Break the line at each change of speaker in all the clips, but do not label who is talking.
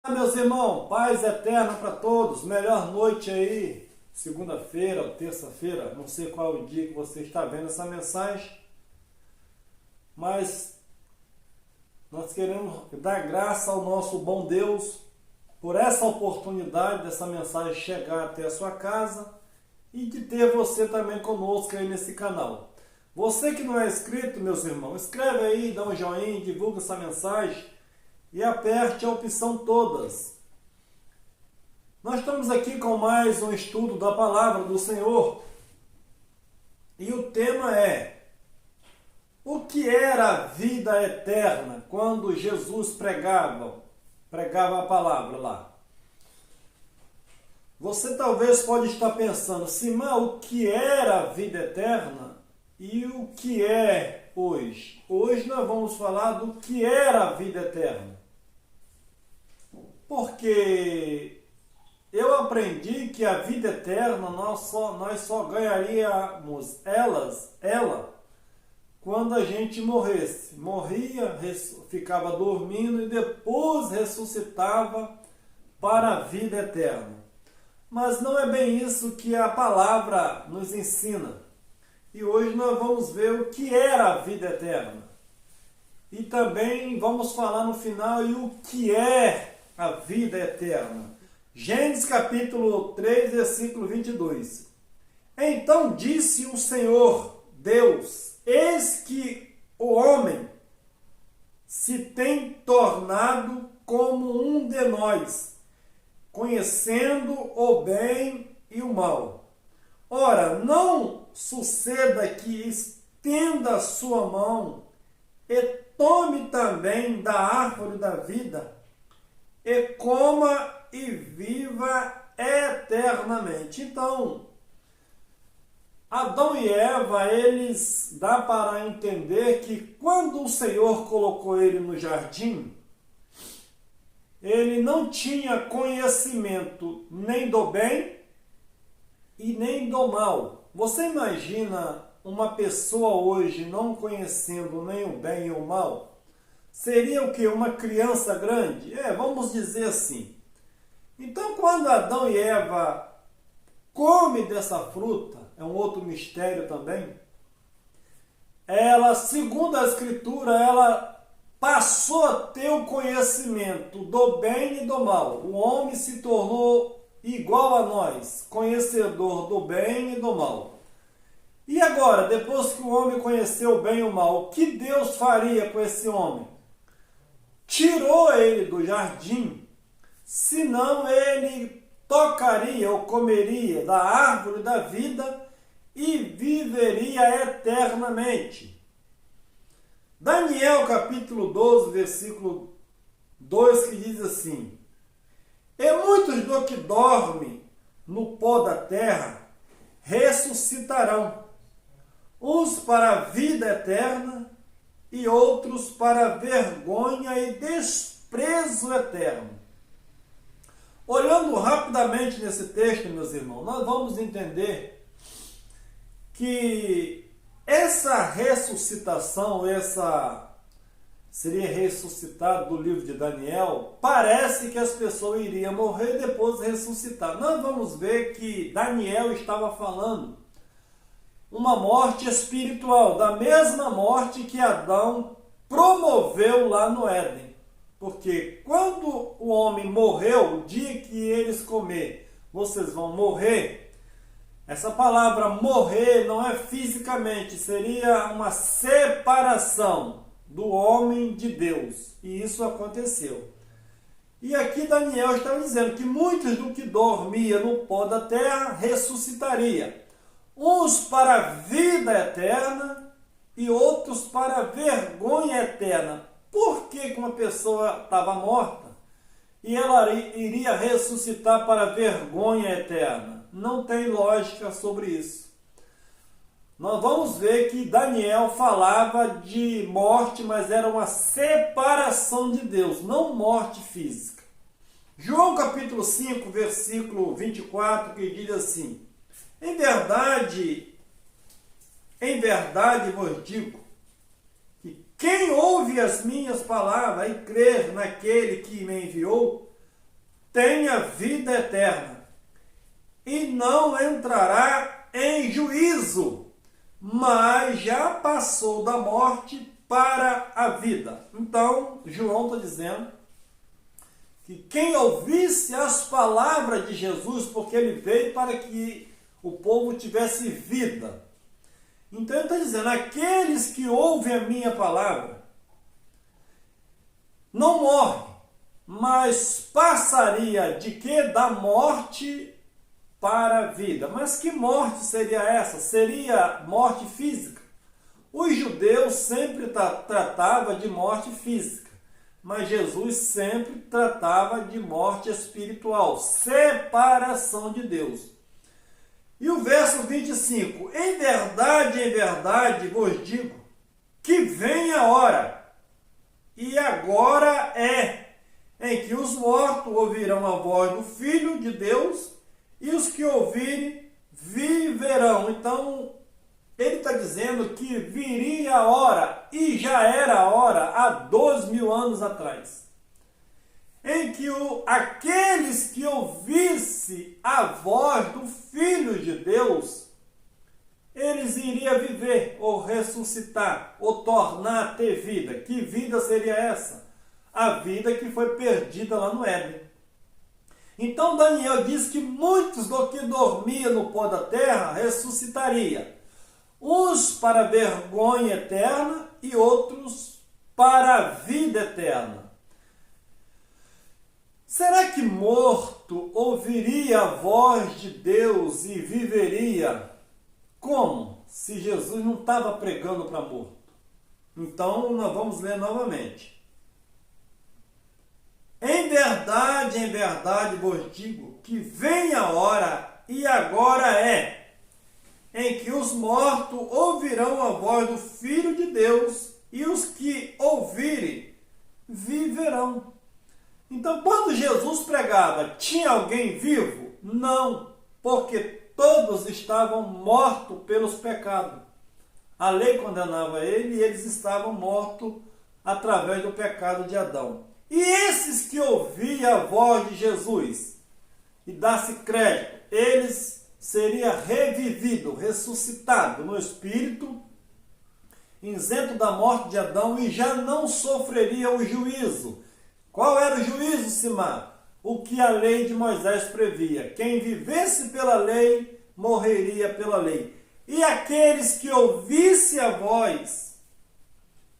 Meus irmãos, paz eterna para todos, melhor noite aí, segunda-feira ou terça-feira, não sei qual o dia que você está vendo essa mensagem, mas nós queremos dar graça ao nosso bom Deus por essa oportunidade dessa mensagem chegar até a sua casa e de ter você também conosco aí nesse canal. Você que não é inscrito, meus irmãos, escreve aí, dá um joinha, divulga essa mensagem e aperte a opção todas. Nós estamos aqui com mais um estudo da Palavra do Senhor e o tema é: o que era a vida eterna quando Jesus pregava a palavra lá? Você talvez pode estar pensando, Simão, o que era a vida eterna e o que é hoje? Hoje nós vamos falar do que era a vida eterna. Porque eu aprendi que a vida eterna nós só ganharíamos ela quando a gente morresse. Morria, ficava dormindo e depois ressuscitava para a vida eterna. Mas não é bem isso que a palavra nos ensina. E hoje nós vamos ver o que era a vida eterna. E também vamos falar no final e o que é a vida eterna. Gênesis capítulo 3, versículo 22. Então disse o Senhor Deus: eis que o homem se tem tornado como um de nós, conhecendo o bem e o mal. Ora, não suceda que estenda a sua mão e tome também da árvore da vida e coma e viva eternamente. Então, Adão e Eva, eles dá para entender que quando o Senhor colocou ele no jardim, ele não tinha conhecimento nem do bem e nem do mal. Você imagina uma pessoa hoje não conhecendo nem o bem e o mal? Seria o que? Uma criança grande? Vamos dizer assim. Então, quando Adão e Eva comem dessa fruta, é um outro mistério também, ela, segundo a Escritura, ela passou a ter o conhecimento do bem e do mal. O homem se tornou igual a nós, conhecedor do bem e do mal. E agora, depois que o homem conheceu o bem e o mal, o que Deus faria com esse homem? Tirou ele do jardim, senão ele tocaria ou comeria da árvore da vida e viveria eternamente. Daniel capítulo 12, versículo 2, que diz assim: e muitos do que dormem no pó da terra ressuscitarão, uns para a vida eterna e outros para vergonha e desprezo eterno. Olhando rapidamente nesse texto, meus irmãos, nós vamos entender que essa ressuscitação, seria ressuscitado do livro de Daniel, parece que as pessoas iriam morrer e depois ressuscitar. Nós vamos ver que Daniel estava falando uma morte espiritual, da mesma morte que Adão promoveu lá no Éden. Porque quando o homem morreu, o dia que eles comer, vocês vão morrer. Essa palavra morrer não é fisicamente, seria uma separação do homem de Deus. E isso aconteceu. E aqui Daniel está dizendo que muitos do que dormia no pó da terra ressuscitaria. Uns para a vida eterna e outros para a vergonha eterna. Por que uma pessoa estava morta e ela iria ressuscitar para a vergonha eterna? Não tem lógica sobre isso. Nós vamos ver que Daniel falava de morte, mas era uma separação de Deus, não morte física. João capítulo 5, versículo 24, que diz assim: em verdade vos digo, que quem ouve as minhas palavras e crer naquele que me enviou, tem a vida eterna e não entrará em juízo, mas já passou da morte para a vida. Então, João está dizendo que quem ouvisse as palavras de Jesus, porque ele veio para que o povo tivesse vida. Então ele está dizendo, aqueles que ouvem a minha palavra não morrem, mas passaria de que? Da morte para a vida. Mas que morte seria essa? Seria morte física. Os judeus sempre tratavam de morte física, mas Jesus sempre tratava de morte espiritual, separação de Deus. E o verso 25, em verdade vos digo, que vem a hora, e agora é, em que os mortos ouvirão a voz do Filho de Deus, e os que ouvirem viverão. Então, ele está dizendo que viria a hora, e já era a hora, há 2000 anos atrás, em que aqueles que ouvissem a voz do Filho de Deus, eles iriam viver, ou ressuscitar, ou tornar a ter vida. Que vida seria essa? A vida que foi perdida lá no Éden. Então Daniel diz que muitos do que dormiam no pó da terra ressuscitaria, uns para a vergonha eterna e outros para a vida eterna. Será que morto ouviria a voz de Deus e viveria? Como? Se Jesus não estava pregando para morto. Então, nós vamos ler novamente. Em verdade vos digo que vem a hora, e agora é, em que os mortos ouvirão a voz do Filho de Deus, e os que ouvirem viverão. Então, quando Jesus pregava, tinha alguém vivo? Não, porque todos estavam mortos pelos pecados. A lei condenava ele e eles estavam mortos através do pecado de Adão. E esses que ouviam a voz de Jesus e dasse crédito, eles seriam revividos, ressuscitados no Espírito, isento da morte de Adão, e já não sofreriam o juízo. Qual era o juízo, Simar? O que a lei de Moisés previa. Quem vivesse pela lei, morreria pela lei. E aqueles que ouvissem a voz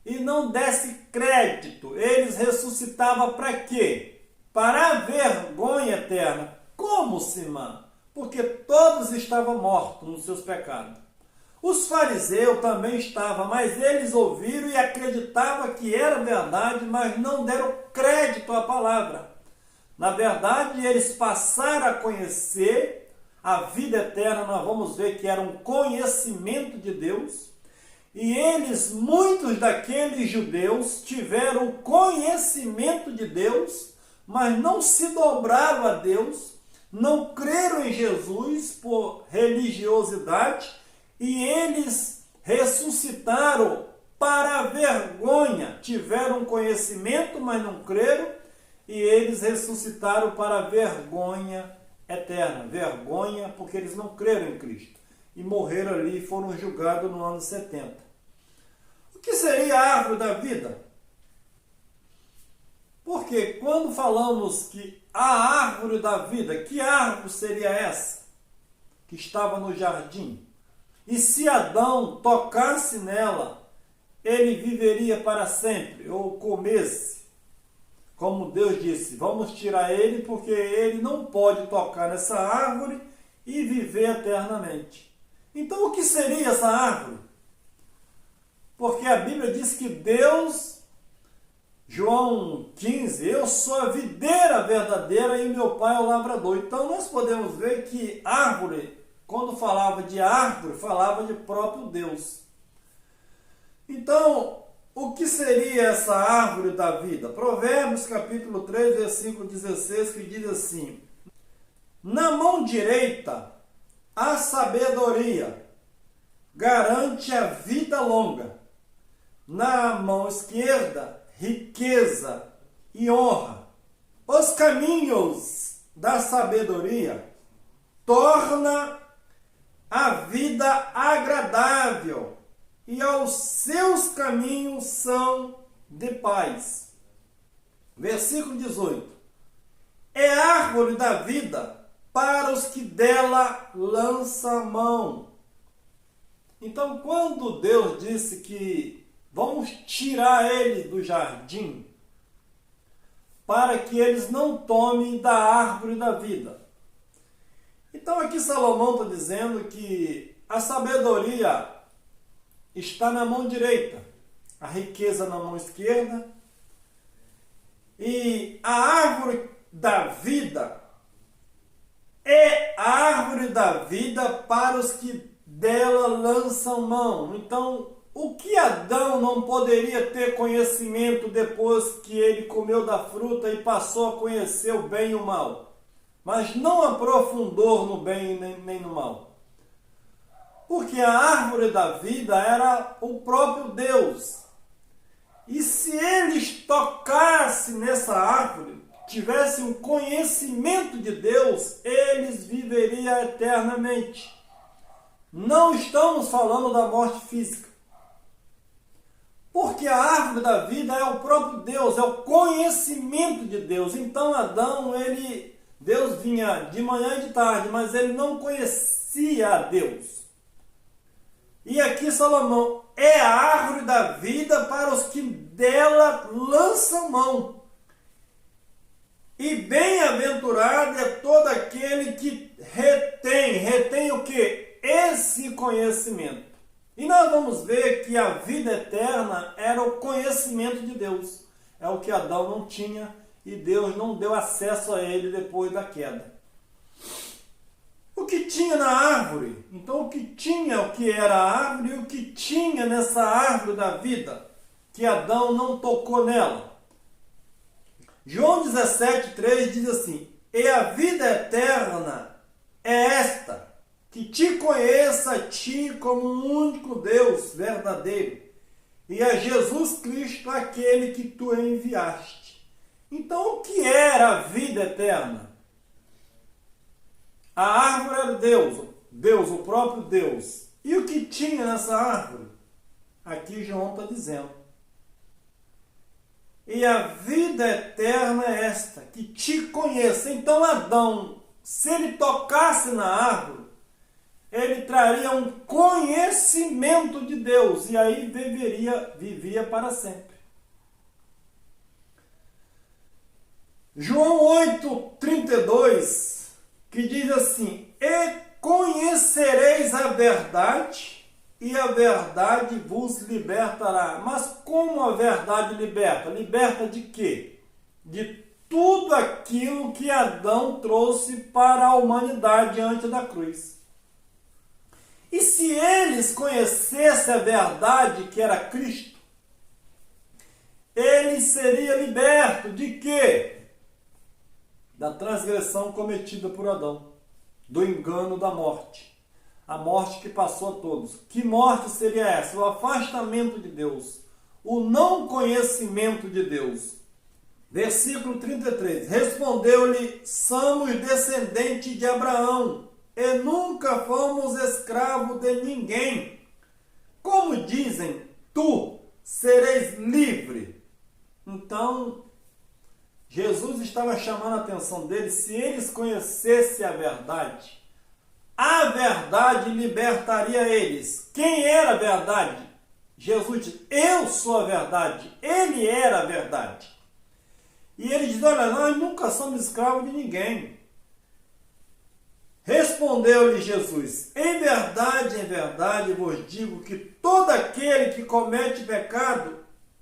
e não desse crédito, eles ressuscitavam para quê? Para a vergonha eterna. Como, Simar? Porque todos estavam mortos nos seus pecados. Os fariseus também estavam, mas eles ouviram e acreditavam que era verdade, mas não deram crédito à palavra. Na verdade, eles passaram a conhecer a vida eterna, nós vamos ver que era um conhecimento de Deus. E eles, muitos daqueles judeus, tiveram conhecimento de Deus, mas não se dobraram a Deus, não creram em Jesus por religiosidade, e eles ressuscitaram para a vergonha. Tiveram conhecimento, mas não creram, e eles ressuscitaram para a vergonha eterna. Vergonha porque eles não creram em Cristo. E morreram ali e foram julgados no ano 70. O que seria a árvore da vida? Porque quando falamos que a árvore da vida, que árvore seria essa? Que estava no jardim. E se Adão tocasse nela, ele viveria para sempre, ou comesse. Como Deus disse, vamos tirar ele, porque ele não pode tocar nessa árvore e viver eternamente. Então o que seria essa árvore? Porque a Bíblia diz que Deus, João 15, eu sou a videira verdadeira e meu pai é o lavrador. Então nós podemos ver que árvore, quando falava de árvore, falava de próprio Deus. Então, o que seria essa árvore da vida? Provérbios capítulo 3, versículo 16, que diz assim: na mão direita, a sabedoria garante a vida longa. Na mão esquerda, riqueza e honra. Os caminhos da sabedoria torna a vida agradável e aos seus caminhos são de paz. Versículo 18. É árvore da vida para os que dela lançam a mão. Então, quando Deus disse que vamos tirar ele do jardim, para que eles não tomem da árvore da vida. Então aqui Salomão está dizendo que a sabedoria está na mão direita, a riqueza na mão esquerda, e a árvore da vida é a árvore da vida para os que dela lançam mão. Então, o que Adão não poderia ter conhecimento depois que ele comeu da fruta e passou a conhecer o bem e o mal, mas não aprofundou no bem nem no mal? Porque a árvore da vida era o próprio Deus. E se eles tocassem nessa árvore, tivessem um conhecimento de Deus, eles viveriam eternamente. Não estamos falando da morte física. Porque a árvore da vida é o próprio Deus, é o conhecimento de Deus. Então Adão, Deus vinha de manhã e de tarde, mas ele não conhecia a Deus. E aqui Salomão, é a árvore da vida para os que dela lançam mão. E bem-aventurado é todo aquele que retém o quê? Esse conhecimento. E nós vamos ver que a vida eterna era o conhecimento de Deus. É o que Adão não tinha e Deus não deu acesso a ele depois da queda. O que tinha na árvore? Então o que era a árvore e o que tinha nessa árvore da vida, que Adão não tocou nela. João 17,3 diz assim: e a vida eterna é esta, que te conheça a ti como um único Deus verdadeiro, e a Jesus Cristo, aquele que tu enviaste. Então, o que era a vida eterna? A árvore era Deus, o próprio Deus. E o que tinha nessa árvore? Aqui João está dizendo: e a vida eterna é esta, que te conheça. Então Adão, se ele tocasse na árvore, ele traria um conhecimento de Deus, e aí vivia para sempre. João 8,32, que diz assim: e conhecereis a verdade, e a verdade vos libertará. Mas como a verdade liberta? Liberta de quê? De tudo aquilo que Adão trouxe para a humanidade antes da cruz. E se eles conhecessem a verdade, que era Cristo, ele seria liberto de quê? Da transgressão cometida por Adão, do engano da morte. A morte que passou a todos. Que morte seria essa? O afastamento de Deus, o não conhecimento de Deus. Versículo 33. Respondeu-lhe: somos descendentes de Abraão, e nunca fomos escravos de ninguém. Como dizem, tu sereis livre. Então, Jesus estava chamando a atenção deles. Se eles conhecessem a verdade libertaria eles. Quem era a verdade? Jesus disse: eu sou a verdade. Ele era a verdade. E ele diz: olha, nós nunca somos escravos de ninguém. Respondeu-lhe Jesus: em verdade vos digo que todo aquele que comete pecado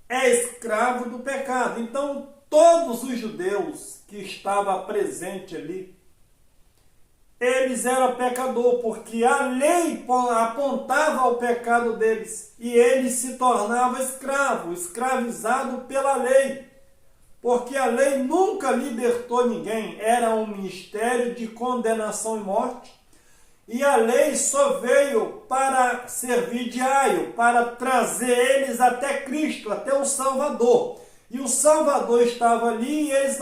é escravo do pecado. Então, todos os judeus que estavam presentes ali, eles eram pecadores, porque a lei apontava ao pecado deles, e eles se tornavam escravos, escravizados pela lei, porque a lei nunca libertou ninguém, era um ministério de condenação e morte, e a lei só veio para servir de aio, para trazer eles até Cristo, até o Salvador. E o Salvador estava ali e eles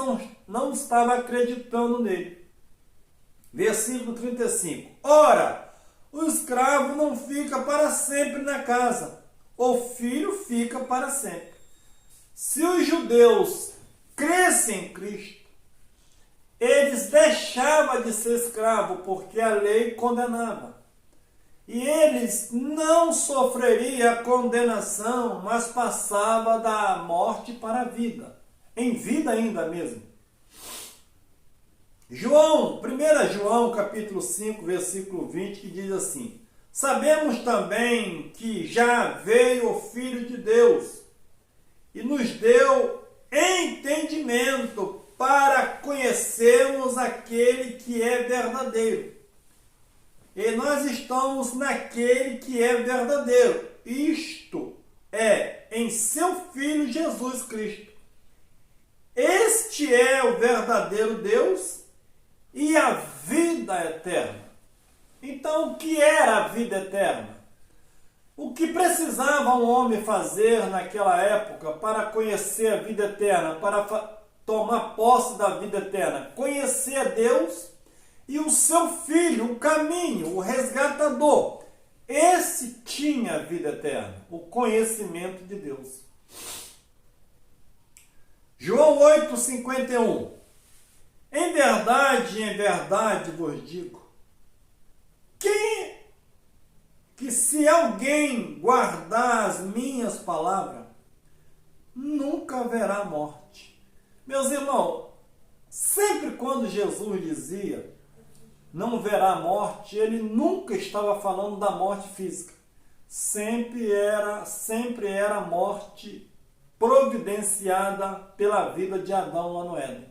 não estavam acreditando nele. Versículo 35. Ora, o escravo não fica para sempre na casa, o filho fica para sempre. Se os judeus crescem em Cristo, eles deixavam de ser escravos porque a lei condenava. E eles não sofreriam a condenação, mas passava da morte para a vida. Em vida ainda mesmo. João, 1 João capítulo 5, versículo 20, que diz assim: sabemos também que já veio o Filho de Deus e nos deu entendimento para conhecermos aquele que é verdadeiro. E nós estamos naquele que é verdadeiro. Isto é, em seu Filho Jesus Cristo. Este é o verdadeiro Deus e a vida eterna. Então, o que era a vida eterna? O que precisava um homem fazer naquela época para conhecer a vida eterna, para tomar posse da vida eterna? Conhecer a Deus e o seu Filho, o caminho, o resgatador. Esse tinha a vida eterna, o conhecimento de Deus. João 8,51. Em verdade vos digo, que se alguém guardar as minhas palavras, nunca haverá morte. Meus irmãos, sempre quando Jesus dizia não verá morte, ele nunca estava falando da morte física. Sempre era morte providenciada pela vida de Adão lá no Éden.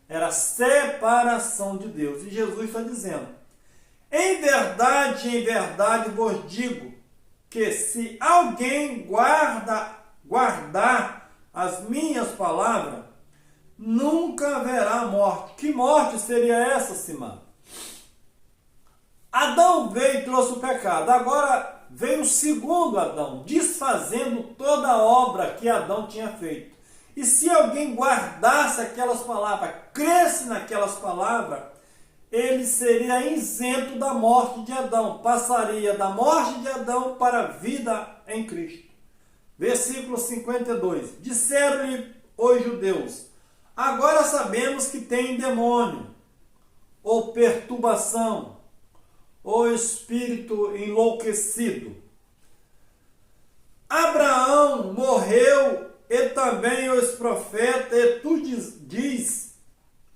Era separação de Deus. E Jesus está dizendo: em verdade vos digo, que se alguém guardar as minhas palavras, nunca haverá morte. Que morte seria essa, Simão? Adão veio e trouxe o pecado. Agora veio o segundo Adão, desfazendo toda a obra que Adão tinha feito. E se alguém guardasse aquelas palavras, cresce naquelas palavras, ele seria isento da morte de Adão. Passaria da morte de Adão para a vida em Cristo. Versículo 52. Disseram-lhe os judeus: agora sabemos que tem demônio, ou perturbação, ou espírito enlouquecido. Abraão morreu, e também os profetas, e tu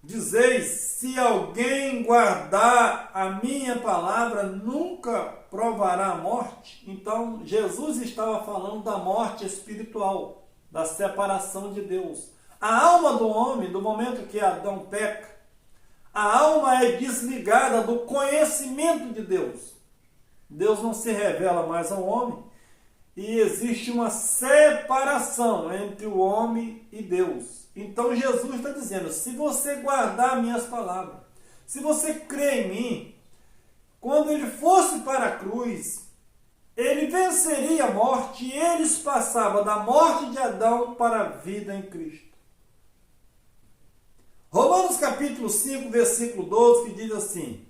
dizeis, se alguém guardar a minha palavra, nunca provará a morte. Então, Jesus estava falando da morte espiritual, da separação de Deus. A alma do homem, do momento que Adão peca, a alma é desligada do conhecimento de Deus. Deus não se revela mais ao homem e existe uma separação entre o homem e Deus. Então Jesus está dizendo: se você guardar minhas palavras, se você crer em mim, quando ele fosse para a cruz, ele venceria a morte e eles passavam da morte de Adão para a vida em Cristo. Romanos capítulo 5, versículo 12, que diz assim: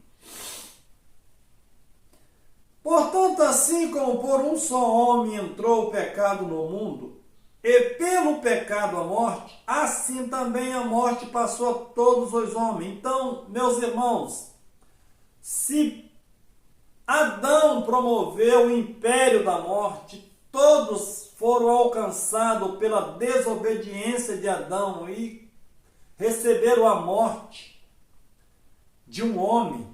portanto, assim como por um só homem entrou o pecado no mundo, e pelo pecado a morte, assim também a morte passou a todos os homens. Então, meus irmãos, se Adão promoveu o império da morte, todos foram alcançados pela desobediência de Adão e receberam a morte de um homem.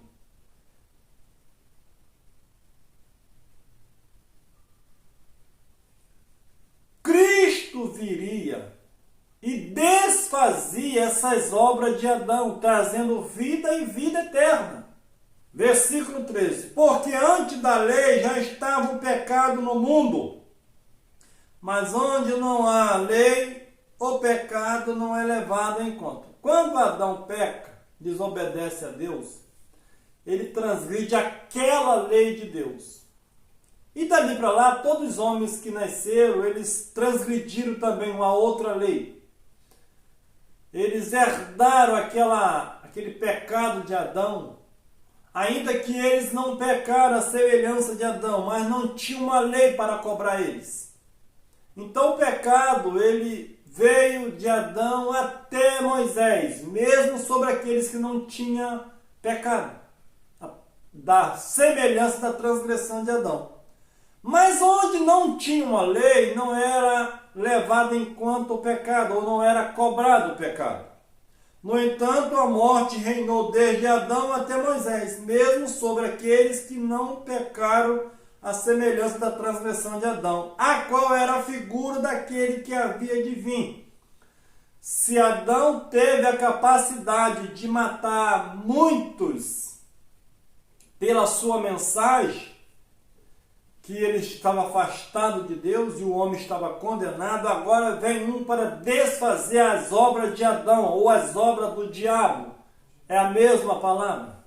Cristo viria e desfazia essas obras de Adão, trazendo vida e vida eterna. Versículo 13. Porque antes da lei já estava o pecado no mundo, mas onde não há lei, o pecado não é levado em conta. Quando Adão peca, desobedece a Deus, ele transgride aquela lei de Deus. E dali para lá, todos os homens que nasceram, eles transgrediram também uma outra lei. Eles herdaram aquele pecado de Adão, ainda que eles não pecaram à semelhança de Adão, mas não tinha uma lei para cobrar eles. Então o pecado, ele veio de Adão até Moisés, mesmo sobre aqueles que não tinham pecado, da semelhança da transgressão de Adão. Mas onde não tinha uma lei, não era levado em conta o pecado, ou não era cobrado o pecado. No entanto, a morte reinou desde Adão até Moisés, mesmo sobre aqueles que não pecaram à semelhança da transgressão de Adão, a qual era a figura daquele que havia de vir. Se Adão teve a capacidade de matar muitos pela sua mensagem, que ele estava afastado de Deus e o homem estava condenado, agora vem um para desfazer as obras de Adão, ou as obras do diabo. É a mesma palavra.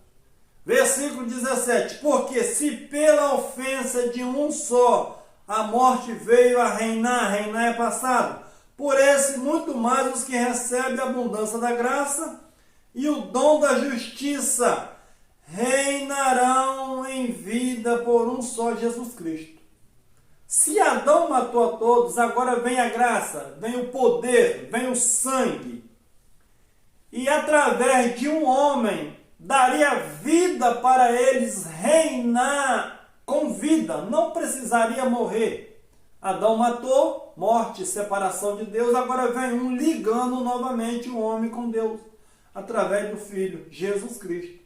Versículo 17. Porque se pela ofensa de um só a morte veio a reinar é passado, por esse muito mais os que recebem a abundância da graça e o dom da justiça reinarão em vida por um só Jesus Cristo. Se Adão matou a todos, agora vem a graça, vem o poder, vem o sangue. E através de um homem daria vida para eles reinar com vida, não precisaria morrer. Adão matou, morte, separação de Deus, agora vem um ligando novamente o homem com Deus, através do Filho, Jesus Cristo.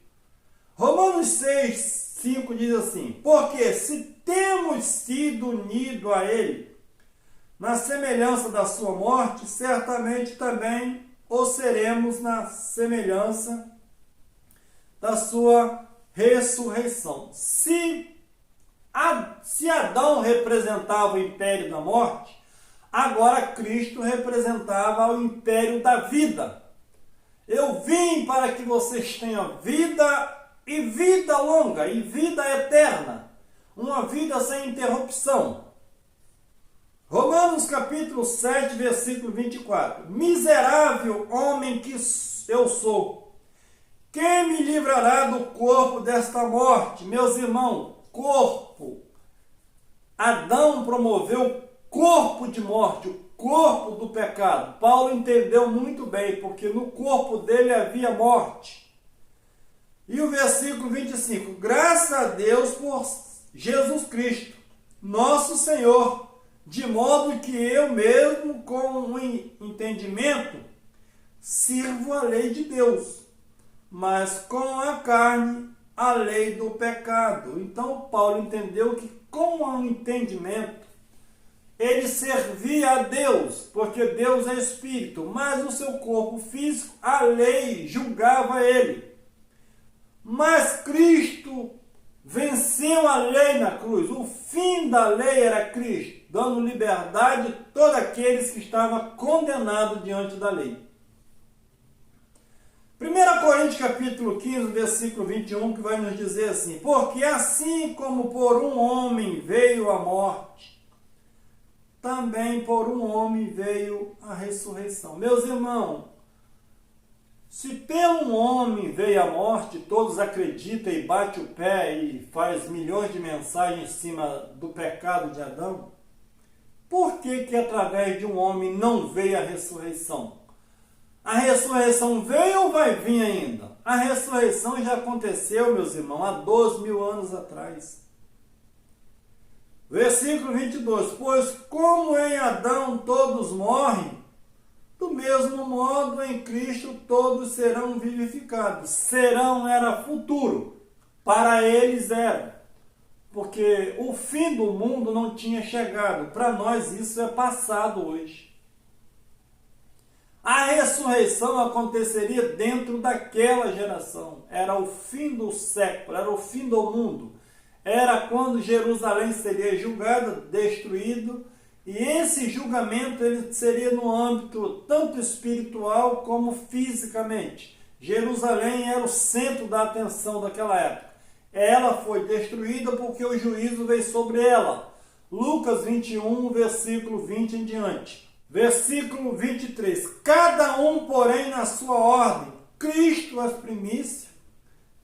Romanos 6, 5 diz assim: porque se temos sido unidos a Ele, na semelhança da sua morte, certamente também o seremos na semelhança da sua ressurreição. Se Adão representava o império da morte, agora Cristo representava o império da vida. Eu vim para que vocês tenham vida, e vida longa, e vida eterna, uma vida sem interrupção. Romanos capítulo 7, versículo 24. Miserável homem que eu sou, quem me livrará do corpo desta morte? Meus irmãos, corpo. Adão promoveu corpo de morte, o corpo do pecado. Paulo entendeu muito bem, porque no corpo dele havia morte. E o versículo 25, graças a Deus por Jesus Cristo, nosso Senhor, de modo que eu mesmo, com um entendimento, sirvo a lei de Deus, mas com a carne, a lei do pecado. Então Paulo entendeu que com o entendimento, ele servia a Deus, porque Deus é Espírito, mas o seu corpo físico, a lei julgava ele. Mas Cristo venceu a lei na cruz. O fim da lei era Cristo, dando liberdade a todos aqueles que estavam condenados diante da lei. 1 Coríntios capítulo 15, versículo 21, que vai nos dizer assim: porque assim como por um homem veio a morte, também por um homem veio a ressurreição. Meus irmãos, se pelo homem veio a morte, todos acreditam e bate o pé e faz milhões de mensagens em cima do pecado de Adão, por que através de um homem não veio a ressurreição? A ressurreição veio ou vai vir ainda? A ressurreição já aconteceu, meus irmãos, há 12.000 anos atrás. Versículo 22, pois como em Adão todos morrem, do mesmo modo, em Cristo, todos serão vivificados. Serão era futuro. Para eles era. Porque o fim do mundo não tinha chegado. Para nós isso é passado hoje. A ressurreição aconteceria dentro daquela geração. Era o fim do século, era o fim do mundo. Era quando Jerusalém seria julgada, destruído. E esse julgamento ele seria no âmbito tanto espiritual como fisicamente. Jerusalém era o centro da atenção daquela época. Ela foi destruída porque o juízo veio sobre ela. Lucas 21, versículo 20 em diante. Versículo 23. Cada um, porém, na sua ordem. Cristo as primícias,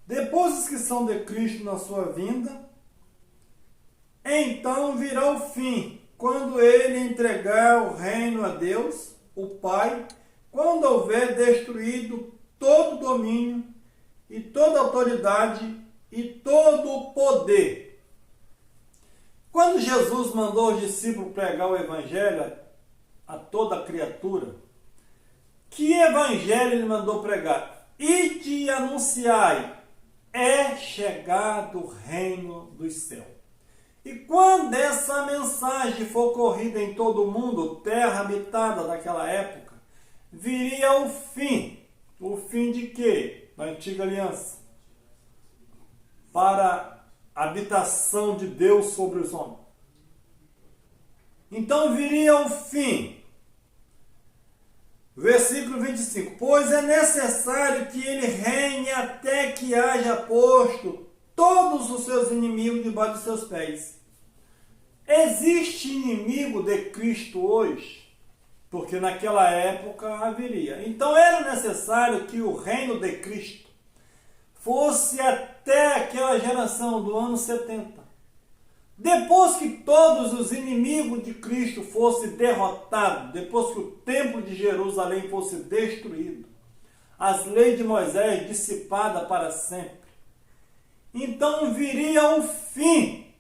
Depois dos que são de Cristo na sua vinda, então virá o fim, quando ele entregar o reino a Deus, o Pai, quando houver destruído todo domínio e toda autoridade e todo o poder. Quando Jesus mandou os discípulos pregar o evangelho a toda criatura, que evangelho ele mandou pregar? Ide e anunciai, é chegado o reino dos céus. E quando essa mensagem for corrida em todo o mundo, terra habitada daquela época, viria o fim. O fim de quê? Da antiga aliança. Para a habitação de Deus sobre os homens. Então viria o fim. Versículo 25. Pois é necessário que ele reine até que haja posto todos os seus inimigos debaixo dos seus pés. Existe inimigo de Cristo hoje? Porque naquela época haveria. Então era necessário que o reino de Cristo fosse até aquela geração do ano 70. Depois que todos os inimigos de Cristo fossem derrotados, depois que o templo de Jerusalém fosse destruído, as leis de Moisés dissipadas para sempre, então viria o fim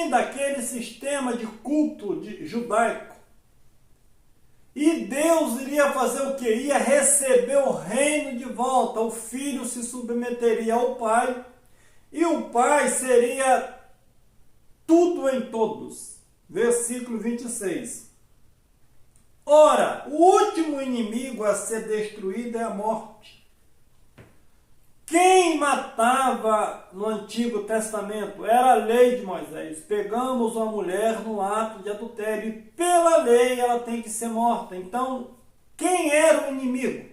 daquele sistema de culto judaico. E Deus iria fazer o quê? Ia receber o reino de volta. O filho se submeteria ao pai e o pai seria tudo em todos. Versículo 26. Ora, o último inimigo a ser destruído é a morte. Quem matava no Antigo Testamento era a lei de Moisés. Pegamos uma mulher no ato de adultério e pela lei ela tem que ser morta. Então, quem era o inimigo?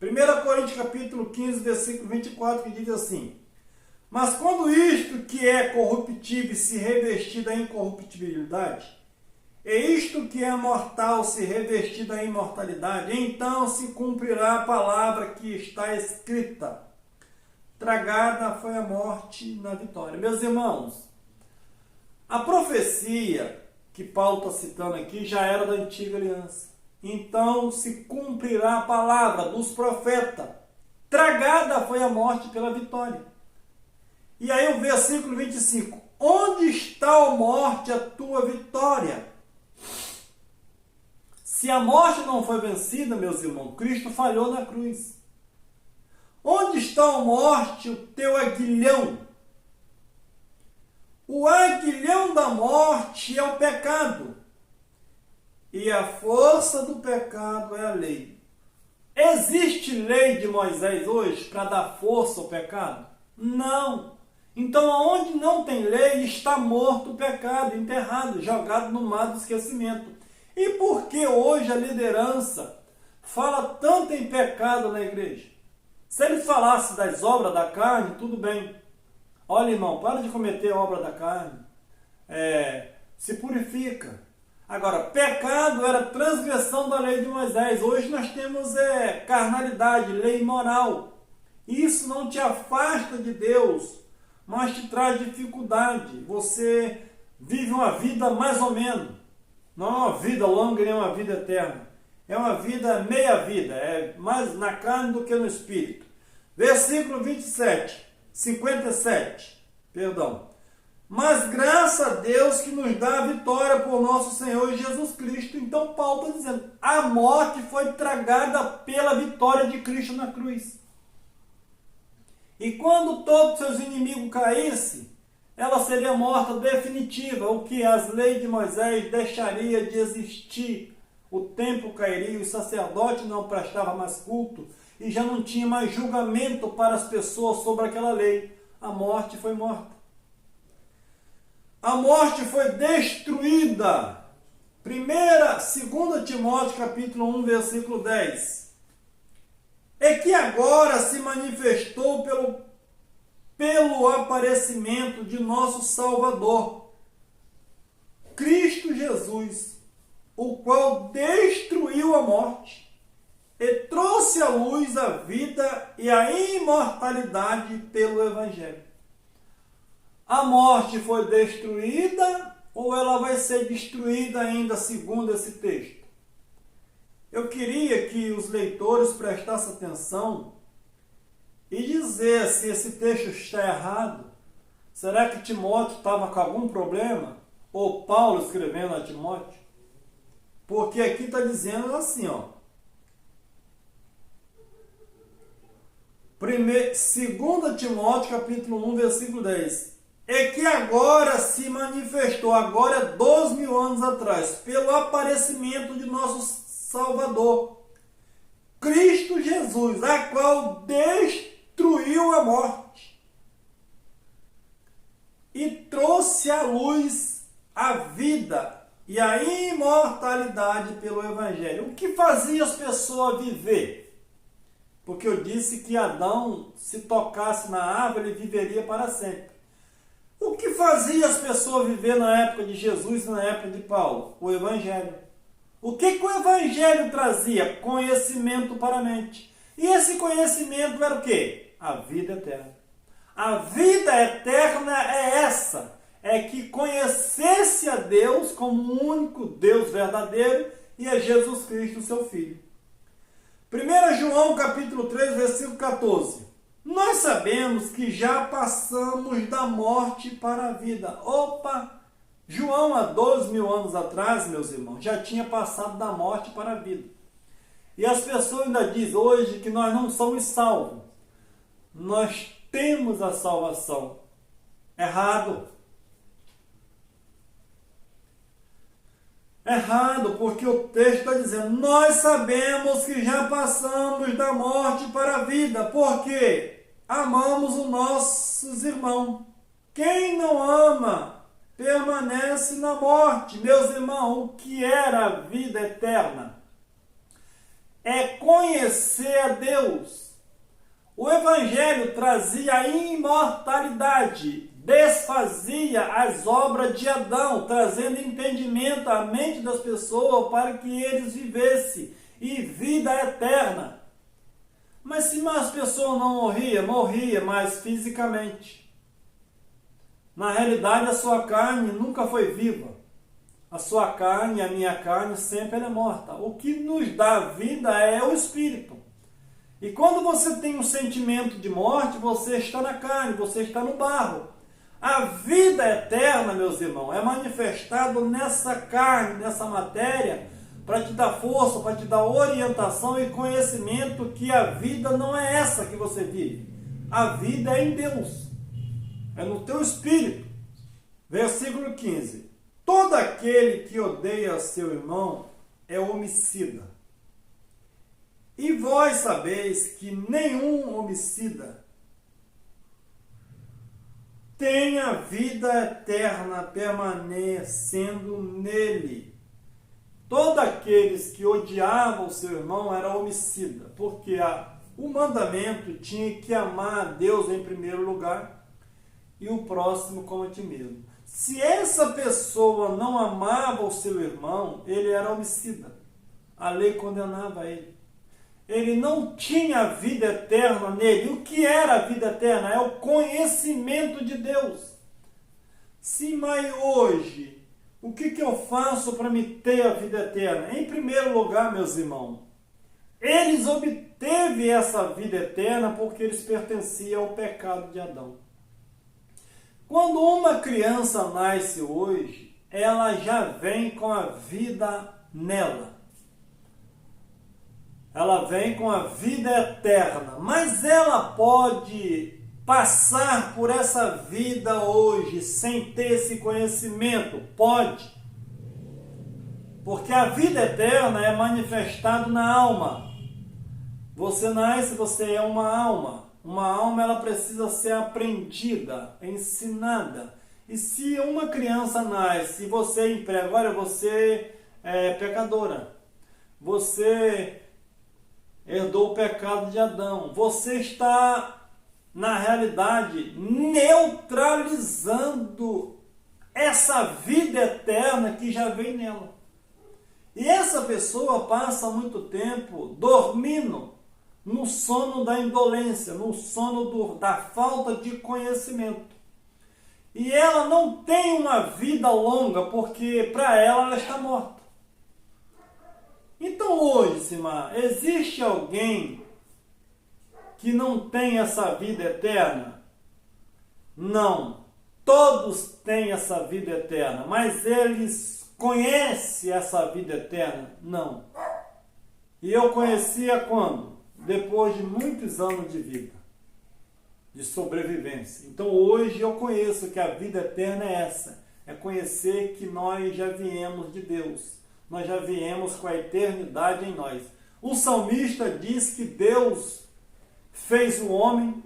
1 Coríntios capítulo 15, versículo 24, que diz assim: mas quando isto que é corruptível se revestir da incorruptibilidade, e isto que é mortal se revestir da imortalidade, então se cumprirá a palavra que está escrita: tragada foi a morte na vitória. Meus irmãos, a profecia que Paulo está citando aqui já era da antiga aliança. Então se cumprirá a palavra dos profetas: tragada foi a morte pela vitória. E aí o versículo 25: onde está, ó morte, a tua vitória? Se a morte não foi vencida, meus irmãos, Cristo falhou na cruz. Onde está, ó morte, o teu aguilhão? O aguilhão da morte é o pecado. E a força do pecado é a lei. Existe lei de Moisés hoje para dar força ao pecado? Não. Então, onde não tem lei, está morto o pecado, enterrado, jogado no mar do esquecimento. E por que hoje a liderança fala tanto em pecado na igreja? Se ele falasse das obras da carne, tudo bem. Olha, irmão, para de cometer obra da carne. Se purifica. Agora, pecado era transgressão da lei de Moisés. Hoje nós temos carnalidade, lei moral. Isso não te afasta de Deus, mas te traz dificuldade. Você vive uma vida mais ou menos. Não é uma vida longa nem uma vida eterna. É uma vida meia vida. É mais na carne do que no espírito. Versículo 57. Mas graças a Deus que nos dá a vitória por nosso Senhor Jesus Cristo. Então Paulo está dizendo: a morte foi tragada pela vitória de Cristo na cruz. E quando todos seus inimigos caíssem, ela seria morta definitiva, o que as leis de Moisés deixaria de existir. O templo cairia, os sacerdotes não prestavam mais culto e já não tinha mais julgamento para as pessoas sobre aquela lei. A morte foi morta. A morte foi destruída. 2 Timóteo capítulo 1, versículo 10. É que agora se manifestou pelo aparecimento de nosso Salvador, Cristo Jesus, o qual destruiu a morte e trouxe à luz a vida e a imortalidade pelo Evangelho. A morte foi destruída ou ela vai ser destruída ainda segundo esse texto? Eu queria que os leitores prestassem atenção e dizer se esse texto está errado. Será que Timóteo estava com algum problema? Ou Paulo escrevendo a Timóteo? Porque aqui está dizendo assim, ó. 2 Timóteo capítulo 1, versículo 10. É que agora se manifestou, agora 2.000 anos atrás, pelo aparecimento de nosso Salvador, Cristo Jesus, a qual destruiu a morte e trouxe à luz a vida e a imortalidade pelo Evangelho. O que fazia as pessoas viver? Porque eu disse que Adão, se tocasse na árvore, ele viveria para sempre. O que fazia as pessoas viver na época de Jesus e na época de Paulo? O Evangelho. O que o Evangelho trazia? Conhecimento para a mente. E esse conhecimento era o quê? A vida eterna. A vida eterna é essa. É que conhecesse a Deus como o único Deus verdadeiro e a Jesus Cristo, seu Filho. 1 João capítulo 3, versículo 14. Nós sabemos que já passamos da morte para a vida. Opa! João, há 2.000 anos atrás, meus irmãos, já tinha passado da morte para a vida. E as pessoas ainda dizem hoje que nós não somos salvos. Nós temos a salvação. Errado. Errado, porque o texto está dizendo, nós sabemos que já passamos da morte para a vida, porque amamos os nossos irmãos. Quem não ama permanece na morte. Meus irmãos, o que era a vida eterna? É conhecer a Deus. O Evangelho trazia a imortalidade, desfazia as obras de Adão, trazendo entendimento à mente das pessoas para que eles vivessem e vida eterna. Mas se as pessoas não morriam, mas fisicamente. Na realidade, a sua carne nunca foi viva. A sua carne, a minha carne, sempre é morta. O que nos dá vida é o Espírito. E quando você tem um sentimento de morte, você está na carne, você está no barro. A vida eterna, meus irmãos, é manifestado nessa carne, nessa matéria, para te dar força, para te dar orientação e conhecimento que a vida não é essa que você vive. A vida é em Deus. É no teu espírito. Versículo 15. Todo aquele que odeia seu irmão é homicida. E vós sabeis que nenhum homicida tem a vida eterna permanecendo nele. Todos aqueles que odiavam seu irmão era homicida, porque o mandamento tinha que amar a Deus em primeiro lugar e o próximo como a ti mesmo. Se essa pessoa não amava o seu irmão, ele era homicida. A lei condenava ele. Ele não tinha vida eterna nele. O que era a vida eterna? É o conhecimento de Deus. Sim, mas hoje, o que eu faço para me ter a vida eterna? Em primeiro lugar, meus irmãos, eles obteve essa vida eterna porque eles pertenciam ao pecado de Adão. Quando uma criança nasce hoje, ela já vem com a vida nela. Ela vem com a vida eterna, mas ela pode passar por essa vida hoje sem ter esse conhecimento? Pode. Porque a vida eterna é manifestada na alma. Você nasce, você é uma alma. Uma alma, ela precisa ser aprendida, ensinada. E se uma criança nasce e você emprega, agora você é pecadora, você herdou o pecado de Adão, você está, na realidade, neutralizando essa vida eterna que já vem nela. E essa pessoa passa muito tempo dormindo no sono da indolência, no sono da falta de conhecimento. E ela não tem uma vida longa, porque para ela está morta. Então hoje, Simar, existe alguém que não tem essa vida eterna? Não. Todos têm essa vida eterna, mas eles conhecem essa vida eterna? Não. E eu conhecia quando? Depois de muitos anos de vida, de sobrevivência. Então hoje eu conheço que a vida eterna é essa. É conhecer que nós já viemos de Deus. Nós já viemos com a eternidade em nós. O salmista diz que Deus fez o homem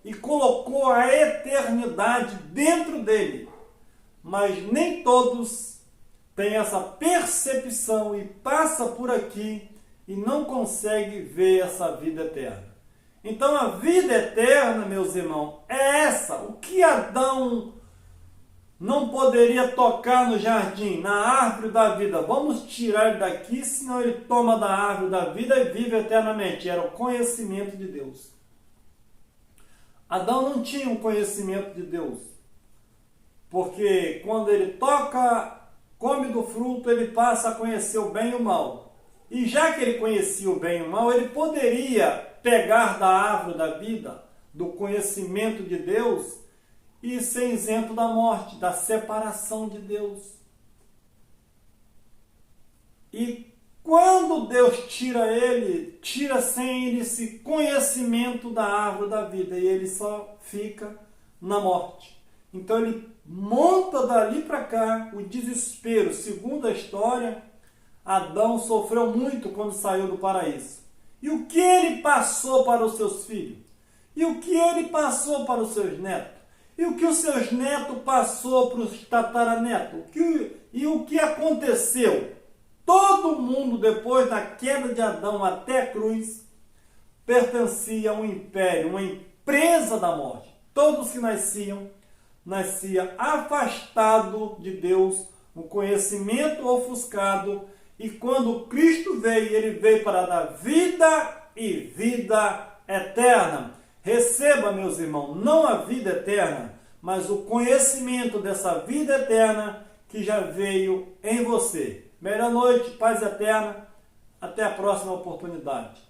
e colocou a eternidade dentro dele. Mas nem todos têm essa percepção e passa por aqui e não consegue ver essa vida eterna. Então a vida eterna, meus irmãos, é essa. O que Adão não poderia tocar no jardim, na árvore da vida. Vamos tirar ele daqui, senão ele toma da árvore da vida e vive eternamente. Era o conhecimento de Deus. Adão não tinha o conhecimento de Deus. Porque quando ele toca, come do fruto, ele passa a conhecer o bem e o mal. E já que ele conhecia o bem e o mal, ele poderia pegar da árvore da vida, do conhecimento de Deus, e ser isento da morte, da separação de Deus. E quando Deus tira ele, tira sem ele esse conhecimento da árvore da vida, e ele só fica na morte. Então ele monta dali para cá o desespero. Segundo a história, Adão sofreu muito quando saiu do paraíso. E o que ele passou para os seus filhos? E o que ele passou para os seus netos? E o que os seus netos passou para os tataranetos? E o que aconteceu? Todo mundo, depois da queda de Adão até a cruz, pertencia a um império, uma empresa da morte. Todos que nasciam afastado de Deus, um conhecimento ofuscado. E quando Cristo veio, ele veio para dar vida e vida eterna. Receba, meus irmãos, não a vida eterna, mas o conhecimento dessa vida eterna que já veio em você. Melhor noite, paz eterna. Até a próxima oportunidade.